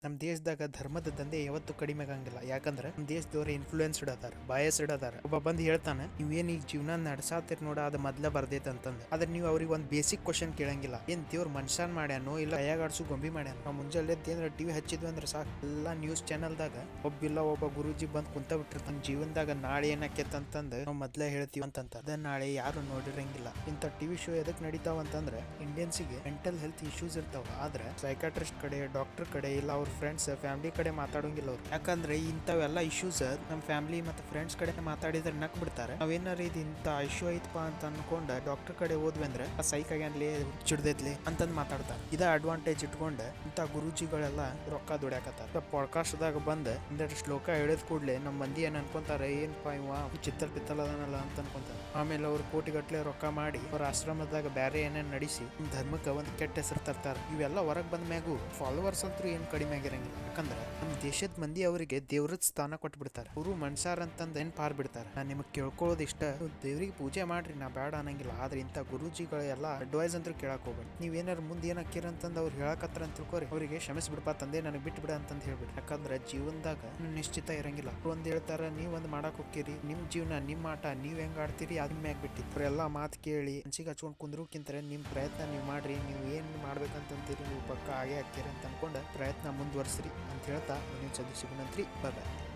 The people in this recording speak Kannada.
ನಮ್ಮ ದೇಶದಾಗ ಧರ್ಮದ ದಂಧೆ ಯಾವತ್ತು ಕಡಿಮೆ ಆಗಂಗಿಲ್ಲ. ಯಾಕಂದ್ರೆ ನಮ್ಮ ದೇಶದವ್ರ ಇನ್ಫ್ಲೂಯೆನ್ಸ್ಡ್ ಅದಾರ, ಬಯಸ್ಡ್ ಅದಾರ. ಒಬ್ಬ ಬಂದು ಹೇಳ್ತಾನೆ, ನೀವೇನ್ ಈಗ ಜೀವನ ನಡ್ಸಾತಿರ್ ನೋಡ ಅದ ಮೊದ್ಲ ಬರ್ದೈತೆ ಅಂತಂದ. ಆದ್ರೆ ನೀವು ಅವ್ರಿಗೆ ಒಂದ್ ಬೇಸಿಕ್ ಕ್ವಶನ್ ಕೇಳಂಗಿಲ್ಲ. ಏನ್ ದೇವ್ರ ಮನುಷ್ಯನ್ ಮಾಡ್ಯಾನೋ ಇಲ್ಲ ಕೈಯಾಗಾಡ್ಸು ಗೊಂಬಿ ಮಾಡ್ಯಾನ. ನಾವು ಮುಂಜಾನೆ ಏನಾರ ಟಿವಿ ಹಚ್ಚಿದ್ವಿ ಅಂದ್ರೆ ಸಾಕು, ಎಲ್ಲಾ ನ್ಯೂಸ್ ಚಾನೆಲ್ದಾಗ ಒಬ್ಬ ಗುರೂಜಿ ಬಂದ್ ಕುಂತ ಬಿಟ್ಟಿರ್ತಾನ. ಜೀವನದಾಗ ನಾಳೆ ಏನಾಕೇತ ಅಂತಂದ್ ನಾವು ಮೊದ್ಲೇ ಹೇಳ್ತೀವಿ ಅಂತಂತ. ಅದ ನಾಳೆ ಯಾರು ನೋಡಿರಂಗಿಲ್ಲ. ಇಂಥ ಟಿವಿ ಶೋ ಎದಕ್ ನಡೀತಾವ ಅಂತಂದ್ರೆ ಇಂಡಿಯನ್ಸಿಗೆ ಮೆಂಟಲ್ ಹೆಲ್ತ್ ಇಶ್ಯೂಸ್ ಇರ್ತಾವ. ಆದ್ರೆ ಸೈಕಾಟ್ರಿಸ್ಟ್ ಕಡೆ, ಡಾಕ್ಟರ್ ಕಡೆ ಇಲ್ಲ ಅವ್ರ ಫ್ರೆಂಡ್ಸ್ ಫ್ಯಾಮಿಲಿ ಕಡೆ ಮಾತಾಡೋಂಗಿಲ್ಲ ಅವ್ರು. ಯಾಕಂದ್ರೆ ಇಂಥವೆಲ್ಲ ಇಶ್ಯೂಸ್ ನಮ್ಮ ಫ್ಯಾಮಿಲಿ ಮತ್ತೆ ಫ್ರೆಂಡ್ಸ್ ಕಡೆ ಮಾತಾಡಿದ್ರೆ ನಕ್ ಬಿಡ್ತಾರೆ. ನಾವೇನಾರ ಇದು ಇಂಥ ಇಶ್ಯೂ ಐತಪ್ಪ ಅಂತ ಅನ್ಕೊಂಡ ಡಾಕ್ಟರ್ ಕಡೆ ಹೋದ್ವಿ ಅಂದ್ರೆ ಆ ಸೈಕ್ ಆಗ್ಯಾನ್ಲಿ ಚಿಡ್ದೈತ್ಲಿ ಅಂತಂದ್ ಮಾತಾಡ್ತಾರೆ. ಇದ ಅಡ್ವಾಂಟೇಜ್ ಇಟ್ಕೊಂಡ ಇಂಥ ಗುರೂಜಿಗಳೆಲ್ಲ ರೊಕ್ಕ ದುಡ್ಯಾಕತ್ತಾರ. ಪಾಡ್ಕಾಸ್ಟ್ ದಾಗ ಬಂದ ಒಂದೆರಡು ಶ್ಲೋಕ ಹೇಳಿದ್ ಕೂಡ್ಲೆ ನಮ್ಮ ಮಂದಿ ಏನ್ ಅನ್ಕೊಂತಾರೆ, ಏನಪ್ಪಾ ಇವ ಚಿತ್ತಲ್ ಪಿತ್ತಲ್ ಅದನಲ್ಲ ಅಂತ ಅನ್ಕೊಂತಾರೆ. ಆಮೇಲೆ ಅವ್ರು ಕೋಟಿಗಟ್ಲೆ ರೊಕ್ಕ ಮಾಡಿ ಅವ್ರ ಆಶ್ರಮದಾಗ ಬೇರೆ ಏನೇನ್ ನಡೆಸಿ ಧರ್ಮಕ್ಕೆ ಒಂದ್ ಕೆಟ್ಟ ಹೆಸರು ತರ್ತಾರೆ. ಇವೆಲ್ಲ ಹೊರಗ್ ಬಂದ ಮ್ಯಾಗು ಫಾಲೋವರ್ಸ್ ಅಂತೂ ಏನ್ ಕಡಿಮೆ ಆಗಿರಂಗಿಲ್ಲ. ಯಾಕಂದ್ರೆ ನಮ್ ದೇಶದ ಮಂದಿ ಅವರಿಗೆ ದೇವ್ರದ ಸ್ಥಾನ ಕೊಟ್ಬಿಡ್ತಾರೆ. ಅವರು ಮನ್ಸಾರ ಅಂತಂದ್ ಏನ್ ಪಾರ್ ಬಿಡ್ತಾರೆ. ನಾನ್ ನಿಮಗ್ ಕೇಳ್ಕೊಳ್ಳೋದು ಇಷ್ಟ, ದೇವ್ರಿಗೆ ಪೂಜೆ ಮಾಡ್ರಿ, ನಾ ಬೇಡ ಅನ್ನಂಗಿಲ್ಲ. ಆದ್ರೆ ಇಂಥ ಗುರೂಜಿಗಳು ಎಲ್ಲ ಅಡ್ವೈಸ್ ಅಂತ ಕೇಳಕ್ ಹೋಗ್ಬೇಡಿ. ನೀವೇನಾರು ಮುಂದೆ ಏನಾಕಿರ ಅಂತಂದ್ ಅವ್ರು ಹೇಳಕತ್ತಾರ ಅಂತ ತಿಳ್ಕೊರಿ, ಅವ್ರಿಗೆ ಕ್ಷಮಿಸ್ ಬಿಡಪಾ ತಂದೆ, ನನಗೆ ಬಿಟ್ಟು ಬಿಡ ಅಂತಂದ್ ಹೇಳ್ಬಿಡ್ರಿ. ಯಾಕಂದ್ರೆ ಜೀವನದಾಗ ನಿಶ್ಚಿತ ಇರಂಗಿಲ್ಲ. ಒಂದ್ ಹೇಳ್ತಾರ, ನೀವ್ ಒಂದ್ ಮಾಡಕ್ ಹೋಗ್ತೀರಿ, ನಿಮ್ ಜೀವನ ನಿಮ್ ಆಟ, ನೀವ್ ಹೆಂಗ್ ಆಡ್ತೀರಿ ಅದ್ ಮ್ಯಾಗ್ ಬಿಟ್ಟಿತ್ತು. ಎಲ್ಲಾ ಮಾತು ಕೇಳಿ ಮನ್ಸಿಗೆ ಹಚ್ಕೊಂಡ್ ಕುಂದ್ರಕ್ಕಿಂತ ನಿಮ್ ಪ್ರಯತ್ನ ನೀವ್ ಮಾಡ್ರಿ. ನೀವು ಏನ್ ಮಾಡ್ಬೇಕಂತೀರಿ ನೀವು ಪಕ್ಕ ಆಗೇ ಹಾಕ್ತೀರಿ ಅಂತ ಅನ್ಕೊಂಡ ಪ್ರಯತ್ನ ಮುಂದುವರ್ಸ್ರಿ ಅಂತ ಹೇಳ್ತಾ ಮುಂದಿನ ಸದ್ಯ ಸಿಗೋಣಂತ್ರಿ. ಬಾಯ್.